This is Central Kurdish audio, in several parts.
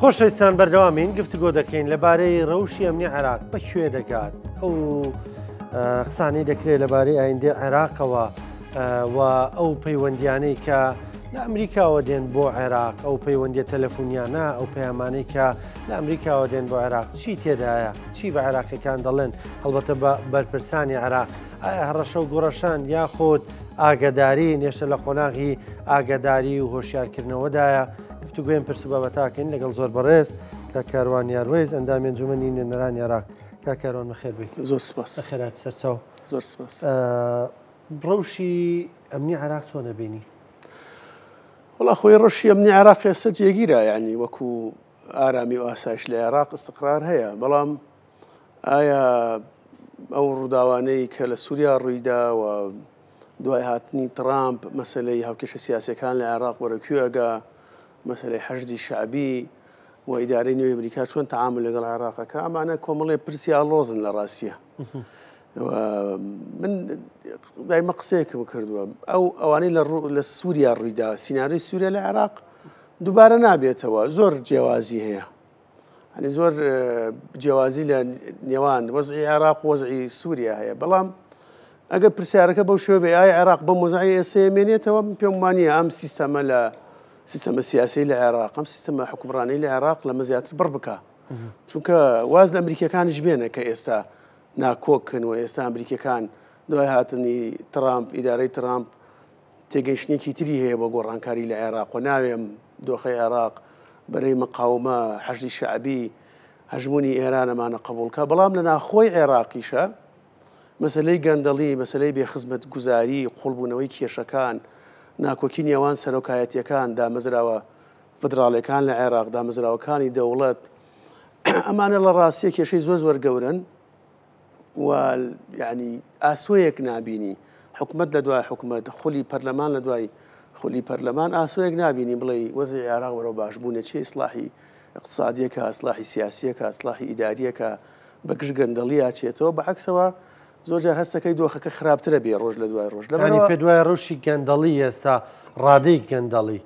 خۆشەویستان بەردەوامین گفتگۆ دەکەین لەبارەی ڕەوشی ئەمنی عێراق بەکوێ دەگات ئەو قسانەی دەکرێت لەبارەی ئایندەی عێراقەوە و ئەو پەیوەندیانەی کە لە ئەمریکاوە دێن بۆ عێراق ئەو پەیوەندیە تەلەفۆنیانە ئەو پەیامانەی کە لە ئەمریکاوە دێن بۆ عێراق چی تێدایە چی بە عێراقیەکان دەڵێن هەڵبەتە بە بەرپرسانی عێراق ئایا هەڕەشە و گۆڕەشان یاخۆت ئاگداری نێشتە لە قۆناغی ئاگداری و هۆشیارکردنەوەدایە گفتوگوێن پرسوبابەتاکەین لەگەڵ زۆر بەڕێز کە کاروان یاروێز ئەندامی ئەنجومەنی نوێنەرانی عێراق کا کاروان بەخێر بێت. زۆر سپاس. بەخێرات سەرچاو. زۆر سپاس. ڕەوشی ئەمنی عێراق چۆنە بینی؟ وڵا خۆی ڕەوشی ئەمنی عێراق ئێستا جێگیرە، یعنی وەکو ئارامی و ئاسایش لە عێراق استقرار هەیە، بەڵام ئایا ئەو ڕووداوانەی کە لە سووریا ڕوویدا و دوای هاتنی ترامپ مەسەلەی هاوکێشە سیاسەکان لە عێراق وەرەکوێ ئەگا مەسەلەی حەشدی شعبی و ئیدارەی نوێی ئەمریکا چۆن تەعامل لەگەڵ عێراقەکە ئەمانە کۆمەڵێ پرسی ئاڵۆزن لە ڕاستیە. من دایمە قسەیەکم کردووە ئەوانەی لە سووریا ڕوویدا سیناریۆی سووریا لە عێراق دووبارە نابێتەوە، زۆر جیاوازی هەیە، هەنی زۆر جیاوازی لە نێوان وەزعی عێراق و وەزعی سووریا هەیە، بەڵام ئەگەر پرسیارەکە بەو شێوە بێ ئایا عێراق بەم وەزعی ئێستا مێنێتەوە پێم وانییە ئەم سیستەمە لە سیستەمە سیاسی لە عێراق ئەم سیستەمە حکومڕانی لە عێراق لەمە زیاتر بڕ بکە، چونکە واز لە ئەمریکەکانیش بێنە کە ئێستا ناکۆکن و ئێستا ئەمریکەکان دوای هاتنی ترامپ ئیدارەی ترامپ تێگەیشتێکی تری هەیە بۆ گۆڕانکاری لە عێراق و ناوێم دۆخەی عێراق بەرەی مەقاومە حەشدی شعبی هەژمونی ئێرانەمانە قبولکە، بەڵام لە ناخۆی عێراقیشە مەسلەی گەندەڵی مەسلەی بێخزمەت گوزاری قوڵبوونەوەی کێشەکان ناکۆکی نێوان سەرۆکایەتیەکان دامەزراوە فدراڵیەکان لە عێراق دامەزراوەکانی دەوڵەت ئەمانە لە ڕاستیە کێشەی زۆر زۆر گەورن و یعنی ئاسۆیەک نابینی حکومت لە دوای حکومت خولی پەرلەمان لە دوای خولی پەرلەمان ئاسۆیەک نابینی بڵێ وەزعی عێراق وەرەوە باشبوونە چی ئیسلاحی اقتصادیەکە ئیسلاحی سیاسیەکە ئیسلاحی ئیداریەکە بەگشت گەندەڵی ئاچێتەوە بەعەکسەوە زۆر جار هەستەکەی دۆخەکە خراپترە بێ ڕۆژ لە دوای ڕۆژ لەبەرەوە پێ دوای ڕەوشی گەندەڵی ئێستا ڕادەی گەندەڵی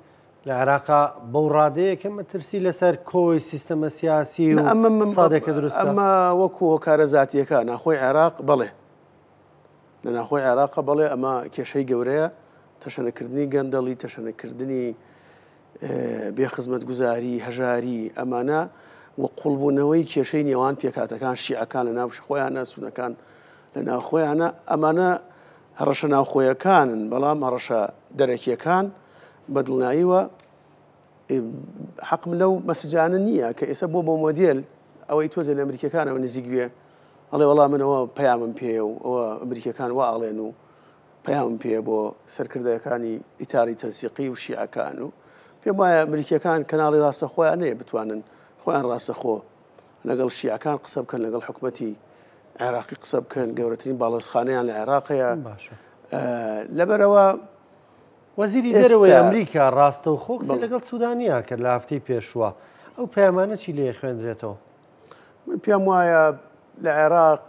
لە عێراقا بەو ڕادەیەکە مەترسی لەسەر کۆی سیستەمە سیاسی و سادێکە دروست ئەمە وەکو هۆکارە زاتیەکە ناخۆی عێراق بەڵێ لە ناخۆی عێراقە بەڵێ ئەمە کێشەی گەورەیە تەشەنەکردنی گەندەڵی تەشەنەکردنی بێخزمەت گوزاری هەژاری ئەمانە وە قوڵبوونەوەی کێشەی نێوان پێکاتەکان شیعەکان لە ناو خۆیانە سونەکان لە ناوخۆیانە ئەمانە هەڕەشە ناوخۆیەکانن، بەڵام هەڕەشە دەرەکیەکان بەدڵناییوە حەقم لەو مەسجانە نییە کە ئێستا بۆ مۆدیل ئەوەی تۆزە لە ئەمریکەکانەوە نزیک بێ ئەڵێ وەڵام منەوە پەیامم پێ و ئەوە ئەمریکەکان وا ئاڵێن و پەیامم پێ بۆ سەرکردەکانی ئیتاری تەنسیقی و شیعەکان و پێم وایە ئەمریکەکان کەناڵی ڕاستەخۆیان نەیە بتوانن خۆیان ڕاستەخۆ لەگەڵ شیعەکان قسە بکەن لەگەڵ حکومەتی عێراقی قسە بکەن گەورەترین باڵۆزخانەیان لە عێراقەیە لەبەرەوە وەزیری دەرەوەی ئەمریکا ڕاستە و خۆ قسەی لەگەڵ سوودانیا کرد لە هەفتەی پێشوە ئەو پەیامانە چی لێ خوێندرێتەوە؟ من پێم وایە لە عێراق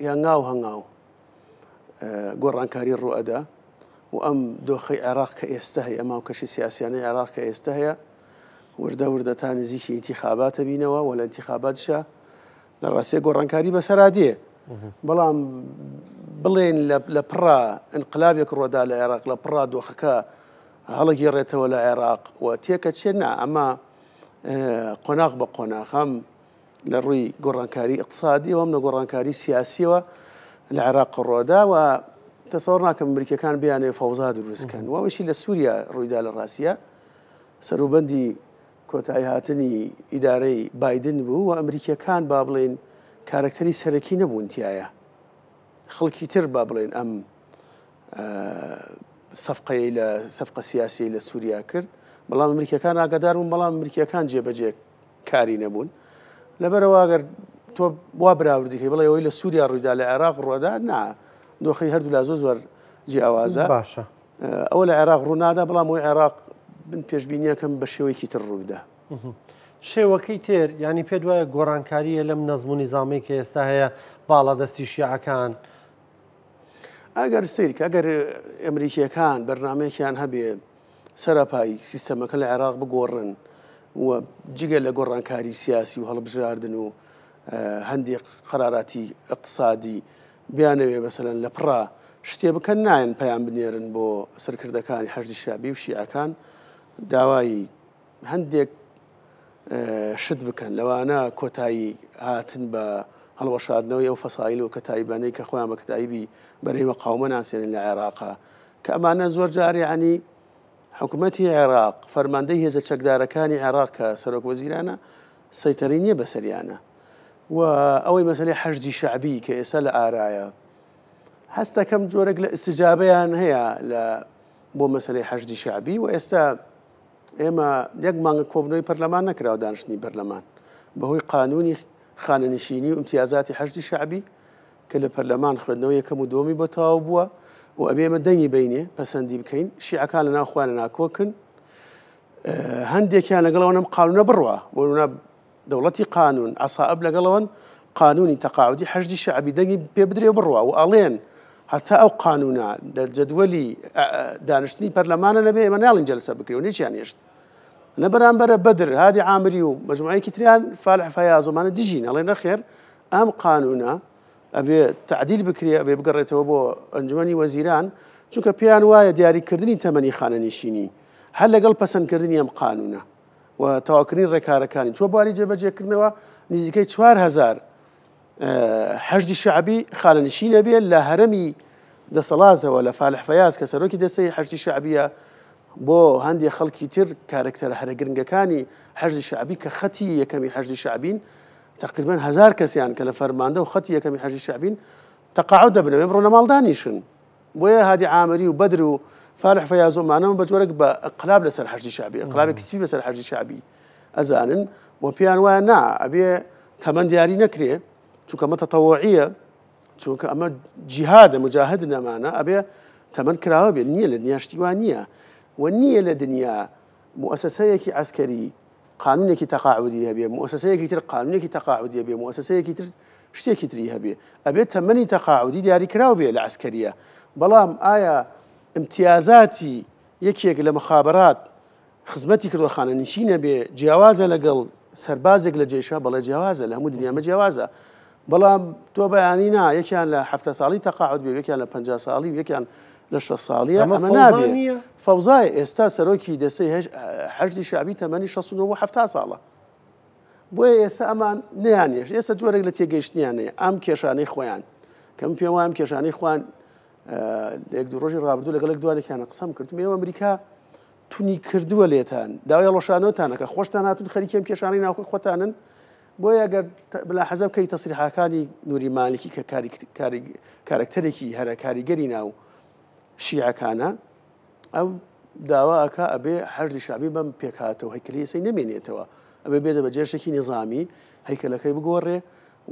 هەنگاو هەنگاو گۆڕانکاری ڕوئەدا و ئەم دۆخەی عێراق کە ئێستا هەیە ئەما و کەشی سیاسیانەی عێراق کە ئێستا هەیە وردە وردەتا نزیکی ئینتیخاباتە بینەوە و لە ئینتیخاباتشە لە ڕاستیە گۆڕانکاری بەسەرادێ، بەڵام بڵێن لە پڕا ئینقلابێک ڕۆدا لە عێراق لە پڕا دۆخەکە هەڵەگێڕێتەوە لە عێراق و تێکە چێنا ئەمە قۆناغ بە قۆناغ هەم لە ڕووی گۆڕانکاری اقتصادی و هەم لە گۆڕانکاری سیاسیەوە لە عێراق ڕۆدا و تەسەوڕ ناکەم ئەمریکەکان بیانێ فەوزا دروستکەن و ئەوەشی لە سووریا ڕوویدا لە ڕاستیە سەروبەندی کۆتایی هاتنی ئیدارەی بایدن بوو و ئەمریکەکان با بڵێن کارکتەری سەرەکی نەبوون تایە خەڵکی تر با بڵێن ئەم سەفقەی لە سەفقە سیاسی لە سووریا کرد، بەڵام ئەمریکەکان ئاگادار بوون، بەڵام ئەمریکەکان جێبەجێ کاری نەبوون. لەبەرەوە ئەگەر تۆ وا براوردیکەی بڵێ ئەوەی لە سووریا ڕوویدا لە عێراق ڕۆدا نا دۆخەی هەردوو لا زۆر جیاوازە باشە ئەوە لە عێراق ڕوونادا، بەڵام ئەوەی عێراق من پێشبینیەکەم بە شێوەیەکی تر ڕوویدا. شێوەکەی تر ینی پێ دوایە گۆڕانکاریە لەم نەزم و نیزامی کە ئێستا هەیە باڵا دەستی شیعەکان ئەگەر سیرکە ئەگەر ئەمریکیەکان بەرنامەیەکیان هەبێ سەرەپایی سیستەمەکە لە عێراق بگۆڕن و جگە لە گۆڕانکاری سیاسی و هەڵبژاردن و هەندێک قەراراتی اقتصادی بیانەوێ مەسەلەن لە پڕا شتێ بکەن نایەن پەیام بنێرن بۆ سەرکردەکانی حەشدی شعبی و شیعەکان داوای هەندێک شت بکەن لەوانە کۆتایی هاتن بە هەڵوەشاردنەوەی ئەو فەسایل و کەتایبانەی کە خۆیان بە کەتایبی بەرەی مەقاومە ناسێنن لە عێراقا کە ئەمانە زۆر جارێ عنی حکوومەتی عێراق فەرماندەی هێزە چەکدارەکانی عێراق کە سەرۆک وەزیرانە سەیتەڕی نییە بەسەریانە و ئەوەی مەسەلەی حەشدی شعبی کە ئێستا لە ئارایە هەستەکەم جۆرەك لە ئستجابەیان هەیە لە بۆ مەسەلەی حەشدی شعبی و ئێستا ئێمە یەک مانگە کۆبنەوەی پەرلەمان نەکراوە دانیشتنی پەرلەمان بەهۆی قانونی خانەنشینی و امتیازاتی حەشدی شعبی کە لە پەرلەمان خوێندنەوە یەکەم و دۆمی بۆ تەواو بووە و ئەبێ ئێمە دەنگی بینێ پەسەندی بکەین شیعەکان لە ناوخوانە ناکۆکن هەندێکیان لەگەڵەوە نەم قانونە بڕوە بۆ دەوڵەتی قانون عسائب لەگەڵەوەن قانونی تەقاعدی حەشدی شعبی دەنگی پێ بدرێ بڕوە و ئەڵێن هەتا ئەو قانونە لە جەدوەلی دانیشتنی پەرلەمانە نەبێ ئێمە ناڵین جەلسە بکرێ و نێچیان هێشت لە بەرامبەرە بەدر هادی عامری و مەجموعەیەکی تریان فالح فەیازۆمانە دیژین ئەڵێ نەخێر ئەم قانونە ئەبێ تعدیل بکرێ ئەبێ بگەڕێتەوە بۆ ئەنجومەنی وەزیران چونکە پێیان وایە دیاریکردنی تەمەنی خانەنشینی هەر لەگەڵ پەسەندکردنی ئەم قانونە و تەواوکردنی ڕێکارەکانی چوە بواری جێبەجێکردنەوە نزیکەی 4000 حەشدی شعبی خانەنشینە بێ لە هەرەمی دەسەڵاتەوە لە فالح فەیاز کە سەرۆکی دەستەی حەشدی شعبیە بۆ هەندێک خەڵکی تر کارکتەرە هەرە گرنگەکانی حەشدی شعبی کە خەتی یەکەمی حەشدی شعبین تقریبا 1000 کەسیان کە لە فەرماندە و خەتی یەکەمی حەشدی شعبین تەقاعد دەبنەوە ئەمڕۆ نەماڵدانیشن بۆیە هادی عامری و بەدر و فالح فەیازۆمانەوە بە جۆرەك بە ئەقلاب لەسەر حەشدی شعبی ئەقلابێکی سپی بەسەر حەشدی شعبی ئەزانن و پێیان وایە نا ئەبێ تەمەن دیاری نەکرێ چونکە ئەمە تەتەووعیە چونکە ئەمە جیهادە مجاهد نەمانە ئەبێ تەمەن کراوە بێت نییە لە دنیا شتی وان نییە و نییە لە دنیا مؤسسەیەکی عسکەری قانونێکی تەقاعدی هەبێ مؤسسەیەکی تر قانونێکی تەقاعدی هەبێ مؤسسەیەکی تر شتێکی تری هەبێ ئەبێت تەمەنی تەقاعدی دیاری کراو بێ لە عسکەریە بەڵام ئایا امتیازاتی یەکێک لە مخابرات خزمەتی کردوە خانەنشینە بێ جیاوازە لەگەڵ سەربازێک لە جێشە بەڵێ جیاوازە لە هەموو دنیامە جیاوازە بەڵام تۆ بەیانی نا یەکیان لە 7 ساڵی تەقاعد بێ یەکیان لە 50 ساڵی و یەکیان لە 6 ساڵیە ئەمە نابێ فەوزای ئێستا سەرۆکی دەستەی حەشدی شعبی تەمەنی 69 70 ساڵە بۆیە ئێستا ئەمان نەیانێش ئێستا جۆرێک لە تێگەیشتنیانەیە ئەم کێشانەی خۆیان کەم پێم وایە کێشانەی خوان لە 1-2 ڕۆژی ڕابردوو لەگەڵ دوانێکیانە قسەم کردم ئێوە ئەمریکا تونی کردووە لێتان داوای ڕۆژانەوەتانەکە خۆشتان هاتون خەریکێم کێشانەی ناوخۆی خۆتانن بۆیە ئەگەر بلا حەزە بکەی تەسریحەکانی نووری مالکی کە کارکتەرێکی هەرە کاریگەری ناو شیعەکانە ئەو داواکە ئەبێ حەشدی شعبی بەم پێکهاتەوە هەیکەلی ئێسەی نەمێنێتەوە ئەبێ بێتە بە جێشێکی نظامی هەیکەلەکەی بگۆڕێ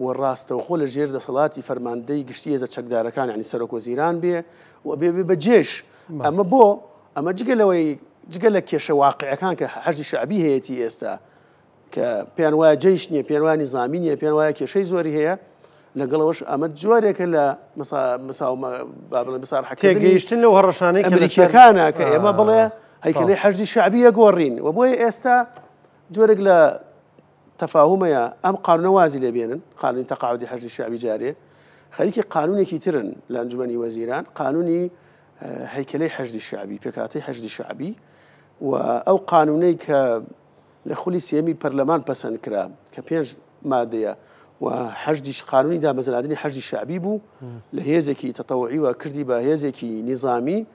و ڕاستەوخۆ لە ژێر دەسەڵاتی فەرماندەی گشتی هێزە چەکدارەکان ینی سەرۆک وەزیران بێ و ئەبێ بێ بە جێش ئەمە بۆ ئەمە جگە لە کێشە واقعەکان کە حەشدی شعبی هەیەی ئێستا کە پێیان وایە جێش نییە پێیان وایە نیزامی نییە پێیان وایە کێشەی زۆری هەیە لەگەڵەوەش ئەمە جۆرێکە لە تێگەیشتن لەو هەڕەشانەی ئەمریکیەکانە کە ئێمە بڵێ هەیکەلەی حەشدی شعبیە گۆڕین و بۆیە ئێستا جۆرێک لە تەفاهمەیە ئەم قانونە وازی لێبێنن قانونی تەقاعدی حەشدی شعبی جارێ خەریکی قانونێکی ترن لە ئەنجومەنی وەزیران قانونی هەیکەلەی حەشدی شعبی پێکهاتەی حەشدی شعبی و ئەو قانونەی کە لە خولی سێمی پەرلەمان پەسەند کرا کە 5 مادەیە و حەشدی قانونی دامەزراندنی حەشدی شعبی بوو لە هێزێکی تەتەووعی و کردی بە هێزێکی نیزامی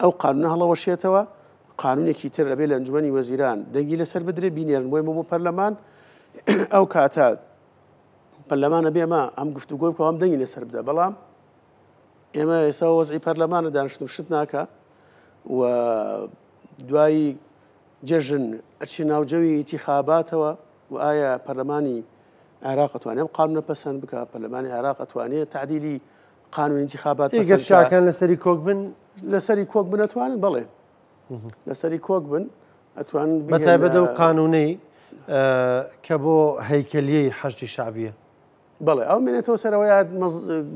ئەو قانونە هەڵەوەشێتەوە قانونێکی تر ئەبێ لە ئەنجومەنی وەزیران دەنگی لەسەر بدرێ بینێرن بۆ ئێمە بۆ پەرلەمان ئەو کاتە پەرلەمانە بێ ئەمە ئەم گفتوگۆی بکەوە ئەم دەنگی لەسەر بدە بەڵام ئێمە ئێستا وەزعی پەرلەمانە دانیشتن شت ناکە و دوایی جەژن ئەچی ناوجەوی ئینتیخاباتەوە و ئایا پەرلەمانی عێراق ئەتوانێت ئەم قانونە پەسەند بکە پەرلەمانی عێراق ئەتوانێت تعدیلی قانون انتخابات گەشتیاکان لەسەری کۆک بن لەسەری کۆک بن ئەتوانن بەڵێ لەسەری کۆک بن ئەتوانن بەتایبەت ئەو قانونەی کە بۆ هەیکەلیەی حەشدی شعبیە بەڵێ ئەو منێتەوە سەرەوەی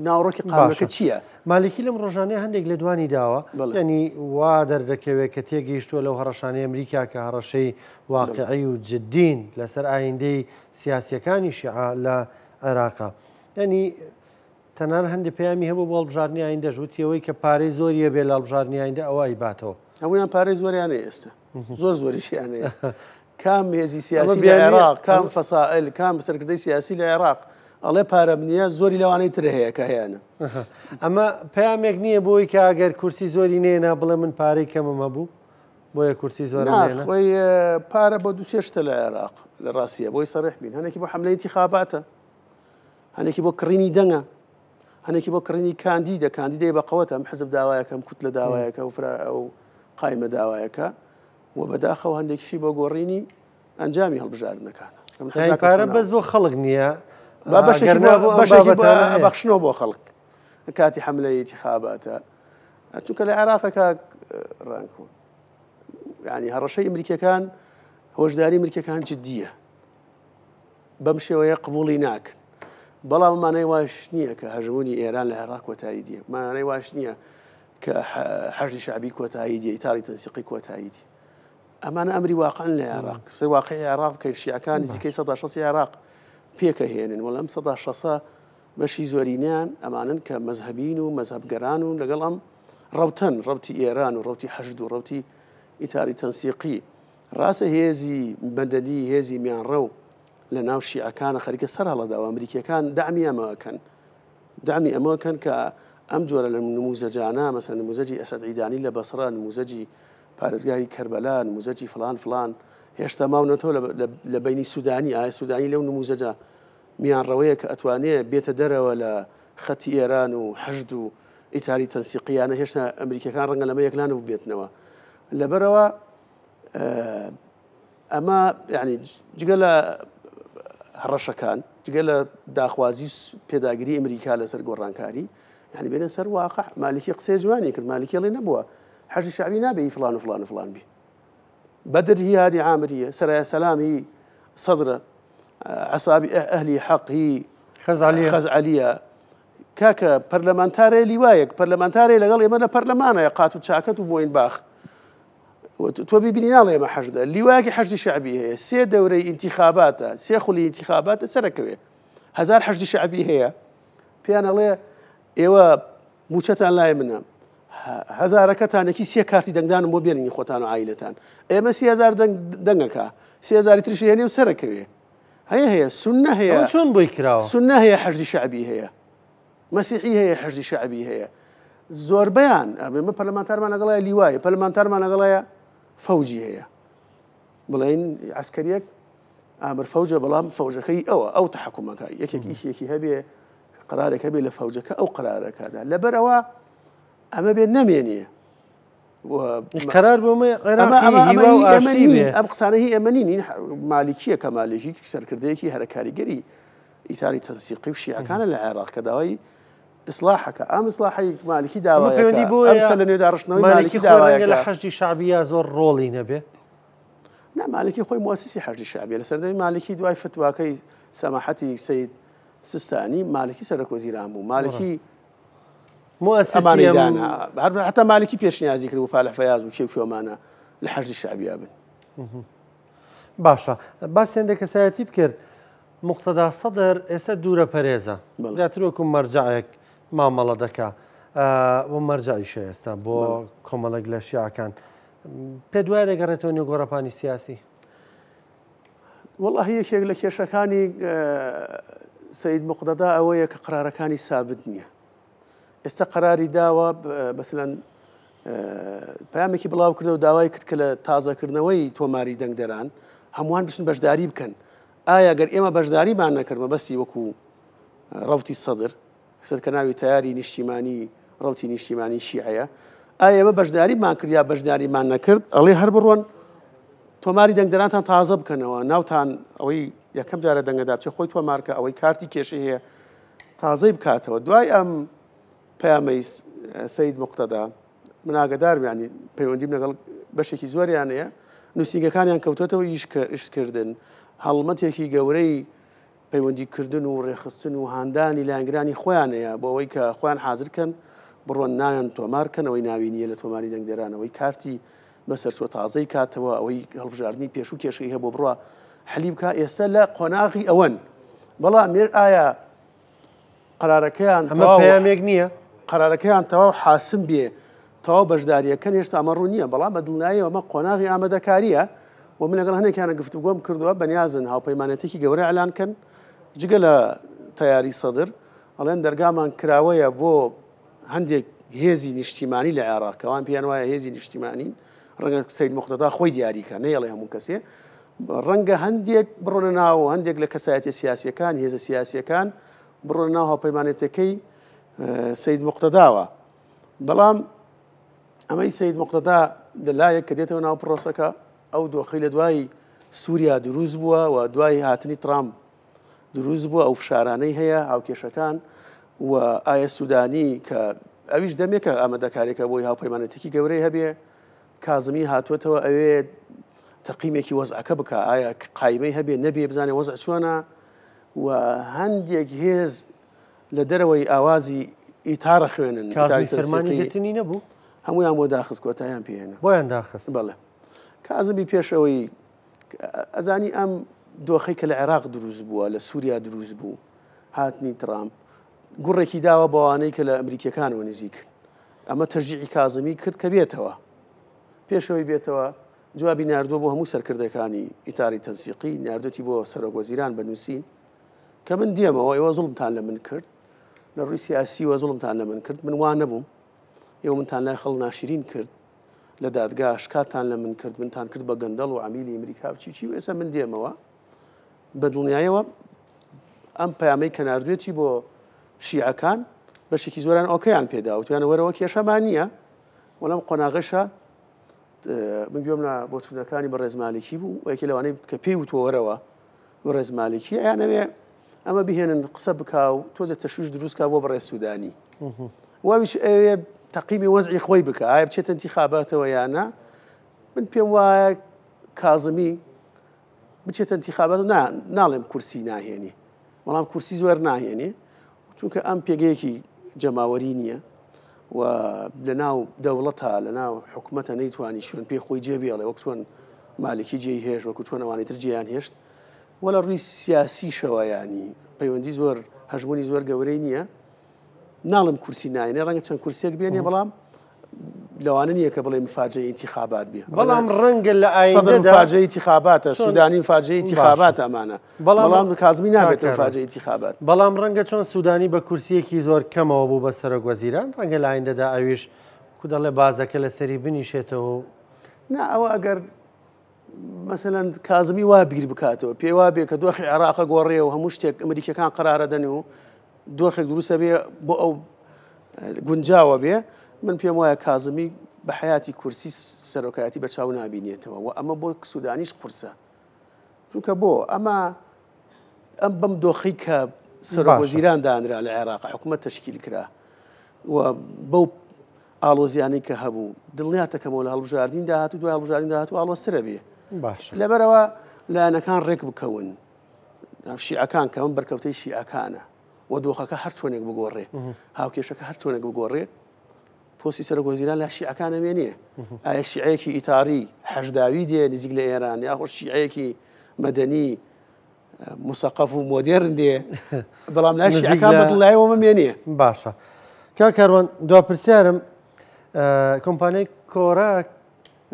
ناوڕۆکی قامەکە چییە؟ مالکی لەم ڕۆژانەیە هەندێک لە دوانی داوە ینی وا دەردەکەوێت کە تێگەیشتووە لەو هەڕەشانەی ئەمریکا کە هەڕەشەی واقعی و جددین لەسەر ئایندەی سیاسیەکانی شیعە لە عێراقا. ینی تەنان هەندێک پەیامی هەبوو بۆ هەڵبژاردننی ئایندە ژووتیەوەی کە پارەی زۆریە بێ لە هەڵبژاردننی ئایندە ئەوەی باتەوە. هەمویان پارەی زۆریانەیە ئێستا زۆر زۆریشیانەیە. کام هێزی سیاسی لە عێراق، کام فەسائل، کام سەرکردەی سیاسی لە عێراق ئەڵێ پارە بنیە زۆری لەوانەی تر هەیە کە هەیەە. ئەمە پامێک نییە بۆی کە ئەگەر کورسی زۆری نێنا بڵێ من پارەی کەمەمە بوو بۆیە کورسی زۆر خۆی پارە بۆ دوو سێشتە لە عێراق لە ڕاستیە بۆی سەرح بین هەنێکی بۆ حملەی انتخاباتە، هەنێکی بۆ کڕینی دەنگە، هەنێکی بۆ کڕینی کاندیدە کاندیدەی بەقەوەتە ئەم حزب داوایەکەم کوت لە داوایەکە و ئەو قایمە داوایەکە و بەداخەوە هەندێکیشی بۆ گۆڕینی ئەنجامی هەڵبژاردنەکان. پارە بەس بۆ خەڵک نییە بەخشنەوە بۆ خەڵک کاتی حملەی انتخاباتە چونکە لە عێراقەکە ڕانکۆ ینی هەڕەشەی ئەمریکەکان هۆشداری ئەمریکەکان جددیە بەم شێوەیە قبوڵی ناکەن. بەڵام مانای واش نییە کە هەژمونی ئێران لە عێراق کۆتایی دیە، مانای واش نییە کە حەشدی شعبی کۆتایی دی ئیتاڵی تەنسیقی کۆتایی دی. ئەمانە ئەمری واقعن لە عێراق واقعی عێراق کە شیعەکان نزیکەی 160 عێراق پێکەهێنن وەڵام 160 بەشی زۆرینیان ئەمانن کە مەزهبین و مەزهبگەران و لەگەڵ ئەم ڕەوتەن ڕەوتی ئێران و ڕەوتی حەشد و ڕەوتی ئیتاری تەنسیقی. ڕاستە هێزی بەندەدی هێزی میانڕە و لە ناو شیعەکانە خەریکە سەر هەڵەداوە ئەمریکیەکان دامی ئەمەکەن کە ئەم جۆرە لە نموزەجانە مەسەن نموزەجی ئەسەد عیدانی لە بەسڕە، نموزەجی پارێزگای کەربەلا، نموزەجی فلان هێشتا ماونەتەوە لە بینی سوودانی ئایا سوودانی لەو نموزەجا میانڕەوەیە کە ئەتوانێت بێتە دەرەوە لە خەتی ئێران و حەشد و ئیتاری تەنسیقیانە هێشتا ئەمریکەکان ڕەنگە لەمە یەکلانە بێتنەوە. لەبەرەوە ئەمە ینی جگە لە هەڕەشەکان جگە لە داخوازی پێداگیری ئەمریکا لەسەر گۆڕانکاری ینی بێنە سەر واقع مالکی قسەی جوانی کرد مالکی ڵێ نەبووە حەشی شعبی نابێ فلان و فلان و فلان بی. بدر هي هادي عامرية سرايا سلام هي صدرة عصابي أهلي حق هي خزعلية كاكا برلمانتاري لوايك برلمانتاري لقال يمنا برلمانا يقاتو تشاكتو بوين باخ توبي بنينا ما حشد لوايك حشد شعبي هي سي دوري انتخابات سيخلي انتخابات سركوي هزار حشد شعبي هي بيانا ليه ايوا موشتان لا يمنا هەزارەکەتانێکی سێ کارتی دەنگدانم بۆ بێننی خۆتان و عیلەتان ئێمە 30,000 دەنگەکە 30,000 تریش هێنێ و سەرەکەوێ هەیە سونە هەیە چۆن بۆی کراوە سونە هەیە حەشدی شعبی هەیە مەسیحی هەیە حەشدی شعبی هەیە زۆربەیان ئەمە پەرلەمانتارمان لەگەڵایە لیوایە پەرلەمانتارمان لەگەڵایە فەوجی هەیە بڵێن عسکەریەک ئامر فەوجە بەڵام فەوجەکەی ئەو تەحکومەکە یەکێکی هەبێ قرارێک هەبێ لە فەوجەکە ئەو قرارەکەدا لەبەرەوە ئەمە بێ نەمێنیە قرار بۆمە ئەم قسانەی ئەمەنی مالکیە کە مالکی سەرکردەیەکی هەرکاریگەری ئیتاری تەنسیقی و شیعەکانە لە عێراق کە داوای ئیسلاحەکە ئەم ئیسلاحی مالکی داوایە لە نوێداڕشتنەوەی مالکی داوایە لە حەشدی شعبیە زۆر ڕۆڵی نەبێ مالکی خۆی موسسی حەشدی شعبیە لە سەردەمی مالکی دوای فتواکەی سەماحەتی سەید سیستانی مالکی سەرۆکوەزیران بوو مالکی مؤسسة حتى مالكي بيشنيازي كرو فالح فياز وشيو مانا لحرج الشعبية بن باشا بس عندك سياتي تذكر مقتدى صدر اسد دورة باريزا لا تروكم مرجعك ما ملدك ومرجعي شيء استبو كمال جلاشيا كان بدوي هذا قريتوني غرباني سياسي والله هي شيء لك يا شكاني سيد مقتدى أويا كقرار كاني ثابتني استقراري داوا مثلا پامێکی بڵاو کردە و داوای کرد کە لە تازەکردنەوەی تۆماری دەنگدەران هەمووان بچن بەشداری بکەن ئایا گەر ئێمە بەشداریمان نەکردمە بەسی وەکو ڕەوتی سەدر کە ناوی تیاری نیشتیمانی ڕەوتی نیشتیمانی شیعەیە ئایا ئێمە بەشداریمان کرد یا بەشداریمان نەکرد ئەڵێ هەر بڕۆن تۆماری دەنگدەرانتان تازە بکەنەوە ناوتان ئەوەی یەکەم جارە دەنگەدا بچێت خۆی تۆمارکە ئەوەی کارتی کێشە هەیە تازەی بکاتەوە دوای ئەم پەیامەی سەید مقتەدا من ئاگادارم ینی پەیوەندیم لەگەڵ بەشێکی زۆریانەیە نووسینگەکانیان کەوتێتەوە ئیشکردن هەڵمەتێکی گەورەی پەیوەندیکردن و ڕێخستن و هاندانی لایەنگرانی خۆیانەیە بۆ ئەوەی کە خۆیان حازرکەن بڕۆن نایەن تۆمارکەنەوەی ناوینیە لە تۆماری دەنگدەرانەوەی کارتی بەسەر چۆ تازەی کاتەوە ئەوەی هەڵبژاردننی پێش و کێشەی هەیە بۆ بڕە حەلی بکە ئێستا لە قۆناغی ئەوەن بەڵام مێر ئایا قەرارەکەیان پەیامێک نییە قەرارەکەیان تەواو حاسم بێ تەواو بەشداریەکەن هێشتا ئەمە ڕوو نییە بەڵام بە دڵنیاییەوە ئەمە قۆناغی ئامادەکاریە و من لەگەڵ هەندێکیانە گفتوگۆم کردووە بەنیازن هاوپەیمانەتێکی گەورە ئەلانکەن جگە لە تەیاری سەدر ئەڵێن دەرگامان کراوەیە بۆ هەندێک هێزی نیشتیمانی لە عێراق کەوان پێیان وایە هێزی نیشتیمانین ڕەنگە سەید مقتەدا خۆی دیاریکە نەیەڵێ هەموو کەسێ ڕەنگە هەندێک بڕۆنە ناو هەندێک لە کەسایەتی سیاسیەکان هێزە سیاسیەکان بڕۆنە ناو هاوپەیمانێتەکەی سەید مقتەداوە بەڵام ئەمەی سەید مقتەدا لەلایەک کە دێتەوە ناو پرۆسەکە ئەو دۆخی لە دوای سووریا دروست بووە و دوای هاتنی ترامپ دروست بووە ئەو فشارانەی هەیە هاوکێشەکان و ئایە سوودانی کە ئەویش دەمێکە ئامادەکارێکە بۆی هاوپەیمانەتێکی گەورەی هەبێ کازمی هاتووەتەوە ئەوێ تەقیمێکی وەزعەکە بکە ئایا قایمەی هەبێ نەبێ بزانێ وەزع چۆنە و هەندێک هێز لە دەرەوەی ئاوازی ئیتارە خوێنن فەرمانیگرتنی نەبوو هەمویان بۆ داخست کۆتاییان پێێنە بۆیان داخست بەڵێ کازمی پێشەوەی ئەزانی ئەم دۆخی کە لە عێراق دروست بووە لە سووریا دروست بوو هاتنی ترامپ گوڕێکی داوە بەوانەی کە لە ئەمریکەکانەوە نزیک ئەمە تەرجیعی کازمی کرد کە بێتەوە پێشەوەی بێتەوە جوابی ناردووە بۆ هەموو سەرکردەکانی ئیتاری تەنسیقی ناردوەتی بۆ سەرۆکوەزیران بنووسین کە من دێمەوە ئێوە زوڵمتان لە من کرد لە ڕووی سیاسی وە زوڵمتان لە من کرد من وا نەبووم ئێوە منتان لای خەڵ ناشرین کرد لە دادگا شکاتان لە من کرد منتان کرد بە گەندەڵ و عمیلی ئەمریکا بچی و ئێستا من دێمەوە بە دڵنیاییەوە ئەم پەیامەی کە ناردوێتی بۆ شیعەکان بەشێکی زۆران ئۆکەیان پێدا وتیانە وەرەوە کێشەمان نییە وەڵام قۆناغەشە من گوێم بۆ چوونەکانی بە ڕێزمالێکی بوو یەکی لەوانەی کە پێی وتوەوەرەوە بە ڕێزمالێکی یانەوێ ئەمە بهێنن قسە بکا و تۆزە تەشویش دروستکە بۆ بەڕێز سوودانی واویش ئەوێ تەقیمی وەزعی خۆی بکە ئایا بچێتە انتیخاباتەوە یانە من پێم وایە کازمی بچێتە انتیخابات و ناڵێم کورسی ناهێنی بەڵام کورسی زۆر ناهێنی چونکە ئەم پێگەیەکی جەماوەری نییە و لە ناو دەوڵەتە لە ناو حکوومەتە نەیتوانی شوێن پێی خۆی جێبێڵێ وەک چۆن مالکی جێی هێش وەکو چۆن ئەوانەی تر جێیان هێشت وە لە ڕووی سیاسی شەوەیانی پەیوەندی زۆر هەژمونی زۆر گەورەی نییە ناڵم کورسی ناینێ ڕەنگە چەند کورسێک بێنێ بەڵام لەوانە نییە کە بڵێ مفاجئ انتخابات بێ بەڵام ڕەنگە لە ئایندەدا مفاجئ انتخاباتە سوودانی مفاجئ انتخابات ئەمانە بەڵام کازمی نابێت مفاجئ انتخابات بەڵام ڕەنگە چۆن سوودانی بە کورسیەکی زۆر کەمەوە بوو بە سەرۆکوەزیران ڕەنگە لە ئایندەدا ئەویش کو دەڵێ بازەکە لە سەری بنیشێتەوە نا ئەوە ئەگەر مثلەن کازمی وا بیر بکاتەوە پێی وا بێ کە دۆخی عێراق گۆڕێ و هەموو شتێک ئەمریکەکان قەرارە دەن و دۆخێک دروستە بێ بۆ ئەو گونجاوە بێ من پێم وایە کازمی بە حیاتی کورسی سەرۆکایەتی بە چاو نابینێتەوە و ئەمە بۆ سوودانیش قورسە چونکە بۆ ئەمە ئەم بەم دۆخی کە سەرۆکوەزیران دانرا لە عێراق حکوومەت تەشکیل کرا و بەو ئاڵۆزیانەی کە هەبوو دڵنیاتەکەمەوە لە هەڵبژاردین داهات و دوای هەڵبژاردین داهات و ئاڵۆزترە بێ لەبەرەوە لایەنەکان ڕێک بکەون شیعەکان کە من بەرکەوتەی شیعەکانە و دۆخەکە هەر چۆنێک بگۆڕێ هاوکێشەکە هەر چۆنێک بگۆڕێ پۆستی سەرۆکوەزیران لە شیعەکانە مێنیە ئایا شیعەیەکی ئیتاری هەژداوی دێ نزیک لە ئێران یاخۆ شیعەیەکی مەدەنی مسەقەف و مۆدێرن دێ بەڵام لای شیعەکان بەدڵایەوە مێنیە باشە کاکەروان دواپرسیارم کۆمپانیای کۆرە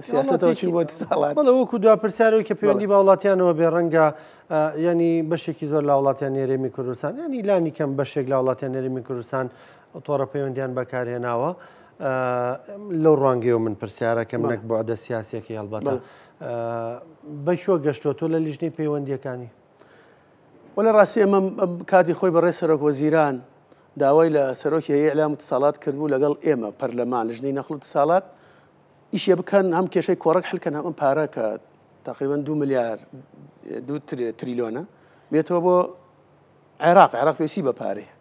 سیاستەوە چین بۆ ساڵات بەڵێ وەکو دواپرسیارەوەی کە پەیوەندی بە وڵاتیانەوە بێ ڕەنگە ینی بەشێکی زۆر لە وڵاتیان نێرێمی کوردستان ینی لانی کەم بەشێک لە وڵاتیان نێرێمی کوردستان تۆڕە پەیوەندیان بەکارهێناوە لەو ڕوانگەیەوە من پرسیارەکەم نەک بۆعدە سیاسیەکەی هەڵبەتە بەشۆ گەشتۆ تۆ لە لیژنەی پەیوەندیەکانی وە لە ڕاستی ئەمە کاتی خۆی بەڕێ سەرۆکوەزیران داوای لە سەرۆکی هەیە ئێعلام اتصالات کردبوو لەگەڵ ئێمە پەرلەمان لژنەی نەقل و اتصالات ئیشێ بکەن هەم کێشەی کۆڕەک حلکەن هەم پارە کە تقریبا 2 ملیار 2 تریلیۆنە بێتەوە بۆ عێراق پێویستی بە پارەیە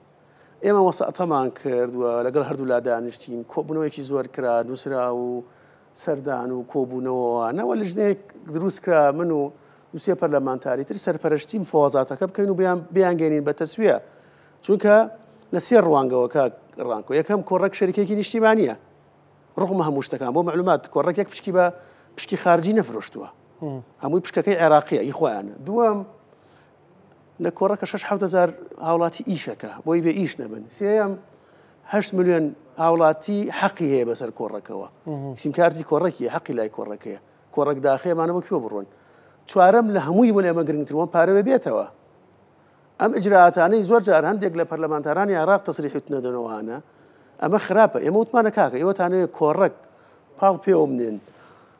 ئێمە وەسەعتەمان کردووە لەگەڵ هەردوو لا دانیشتین کۆبوونەوەیەکی زۆر کرا نووسرا و سەردان و کۆبوونەوەوانەوە لژنەیەک دروست کرا من و دووسێ پەرلەمانتاری تر سەرپەرشتی مفۆزاتەکە بکەین و بیانگەێنین بە تەسویە چونکە لە سێ ڕوانگەوەکە ڕانکۆ یەکەم کۆڕەک شەریکێکی نیشتیمانیە ڕقمە هەموو شتەکان بۆ معلومات کۆڕەک یەک پشکی بە پشکی خارجی نەفرۆشتووە هەمووی پشکەکەی عێراقیە ئی خۆیانە دووەم لە کۆڕەکە 6,000 هاوڵاتی ئیشەکە بۆی بێ ئیش نەبن سێەم 8 ملیۆن هاوڵاتی حەقی هەیە بەسەر کۆڕەکەەوە سیمکارتی کۆڕەکی حەقی لای کۆڕەکەیە کۆڕەک داخەیەمانە بۆ کوێ بڕۆن چوارەم لە هەمووی بۆ لێمە گرنگترەوە پارەوە بێتەوە ئەم ئجراتانەی زۆر جار هەندێک لە پەرلەمانتارانی عێراق تەسریحی نەدەنەوەوانە ئەمە خراپە ئێمە وتمانە کاکە ئێوەتانەیە کۆڕەک پاڵ پێوە بنێن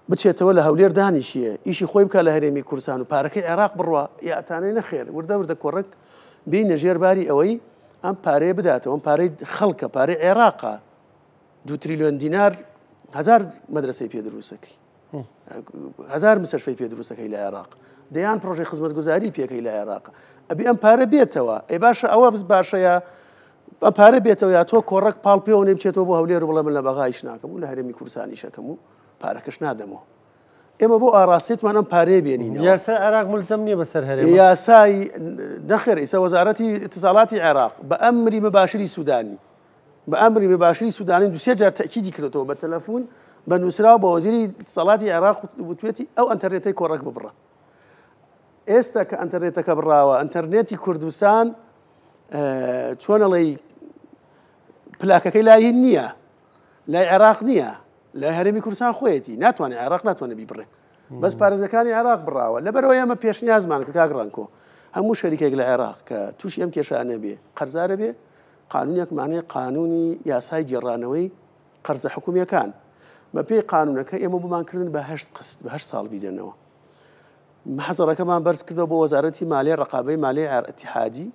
بچێتەوە لە هەولێر دانیشیە ئیشی خۆی بکە لە هەرێمی کوردستان و پارەکەی عێراق بڕوە یاتانەی نەخێر وردە کۆڕەک بینە ژێرباری ئەوەی ئەم پارەیە بداتەوە ئەم پارەی خەڵکە پارەی عێراقا 2 تریلیۆن دینار 1000 مەدرسەی پێدروستەکەی 1000 مستشفەی پێدروستەکەی لە عێراق دەیان پرۆژەی خزمەتگوزاری پێکەی لە عێراق ئەبی ئەم پارە بێتەوە ئەی باشە ئەوە باشەیە ئەم پارە بێتەوە یا تۆ کۆڕەک پاڵ پێوە نێ بچێتەوە بۆ هەولێر بڵێ من لە بەغایش ناکەم و لە هەرێمی کوردستانی شەکەم و پارەکەش نادەمەوە ئێمە بۆ ئاراستیتمان ئەم پارەیە بێنین یاسای عێراق ملزەم نییە بەسەر هەرێم یاسای نەخێر ئیسا وەزارەتی اتصالاتی عێراق بە ئەمری مباشری سوودانی بە ئەمری مباشری سوودانی دوسێ جار تەکیدی کردەوە بە تەلەفۆن بە نووسراو بە وەزیری اتصالاتی عێراق وتوێتی ئەو ئەنتەرنێتەی کۆڕەک ببڕە ئێستا کە ئەنتەرنێتەکە بڕاوە ئەنتەرنێتی کوردستان چۆنەڵی پلاکەکەی لای نییە لای عێراق نییە لای هەرێمی کوردستان خۆیەتی ناتوانێت عێراق ناتوانێت بیبڕێ بەس پارێزەکانی عێراق بڕاوە لەبەرەوەی ئەمە پێشنیازمان کە کاگڕانکۆ هەموو شەریکێک لە عێراق کە تووشی ئەم کێشانە بێ قەرزارە بێ قانونێکمانەیە قانونی یاسای گێڕانەوەی قەرزە حکوومیەکان بە پێی قانونەکە ئێمە بمانکردن بە 8 قست بە 8 ساڵ بیدەنەوە محەزەڕەکەمان بەرز کردەوە بۆ وەزارەتی مالیە ڕقابەی مالیە ئەتیحادی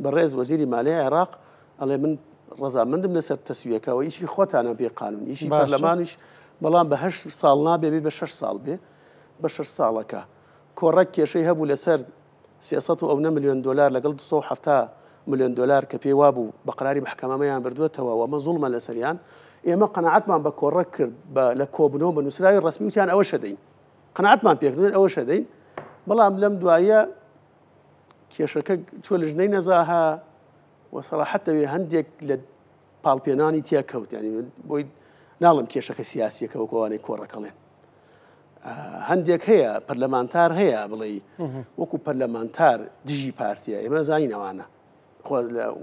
بەڕێز وەزیری مالیە عێراق ئەڵێ من ڕەزامەندم لەسەر تەسویەکەەوە ئیشی خۆتانە بێ قانون ئیشی پەرلەمانیش بەڵام بە 8 ساڵ نابێ بە 6 ساڵ بێ بە 6 ساڵەکە کۆڕەک کێشەی هەبوو لەسەر 300 ملیۆن دلار لەگەڵ 270 ملیۆن دلار کە پێی وابوو بە قەراری محکەمەیان بردووەتەوە وەمە زوڵمە لەسەریان ئێمە قەنەعەتمان بە کۆڕەک کرد لە کۆبنەوە بە نووسراوی ڕسمی وتیان ئەوە شەدەین قەنەعەتمان پێکردن ئەوە شەدەین بەڵام لەم دوایە کێشەکە چۆ لە ژنەی نەزاها وەسەراحەت دەوێ هەندێک لە پاڵپێنانی تێکەوت ینی بۆی ناڵم کێشەکە سیاسیەکە وەکوانەی کۆڕەکەڵێن هەندێک هەیە پەرلەمانتار هەیە بڵێ وەکو پەرلەمانتار دژی پارتیە ئێمە زانینەوانە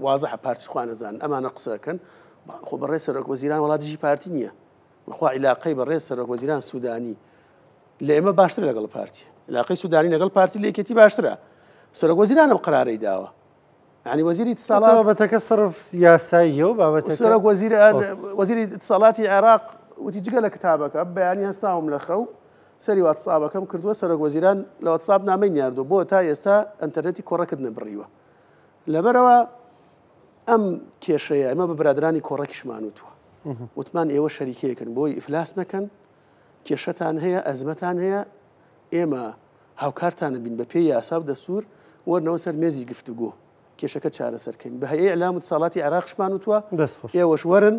وازەح پارتی خوا نەزان ئەمانە قسەکەن خۆ بەڕێ سەرۆک وەزیران وڵات دژی پارتی نییە وەخوا عیلاقەی بەڕێ سەرۆک وەزیران سوودانی لە ئێمە باشتر لەگەڵ پارتی علاقەی سوودانی لەگەڵ پارتی لە یەکێتی باشترە سەرۆک وەزیرانە قەرارەی داوە يعني وزير اتصالات بابەتەکە صرف یاساییە و بابەتەکە سەرۆک وەزیری اتصالاتی عێراق وتی جگە لە کتابەکە بەیانی هەستاوم لە خەو سەری واتسابەکەم کردووە سەرۆک وەزیران لە واتساب نامەی ناردووە بۆ تا ئێستا ئەنتەرنێتی کۆڕەکت نەبڕیوە لەبەرەوە ئەم کێشەیە ئەمە بە برادرانی کۆڕەکیشمان وتووە وتمان ئێوە شەریکەکەن بۆی ئیفلاس نەکەن کێشەتان هەیە ئەزمەتان هەیە ئێمە هاوکارتانە بین بە پێی یاسا و دەستور وەرنەوە سەر مێزی گفتوگۆ کێشەکە چارەسەرکەین بە هەیە ئیعلام اتصالاتی عێراقشمان وتووە ئێوەش وەرن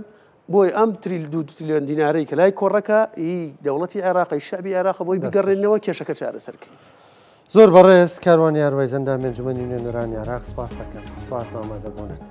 بۆی ئەم 2 تریلیۆن دینارەی کە لای کۆڕەکە هی دەوڵەتی عێراقی شەعبی عێراق بۆی بگەڕێنەوە کێشەکە چارەسەرکەین زۆر بەڕێز کاروانی هەروەی زەندامی ئەنجومەنی نوێنەرانی عێراق سوپاس دەکەم سوپاس مامادەبوونێت.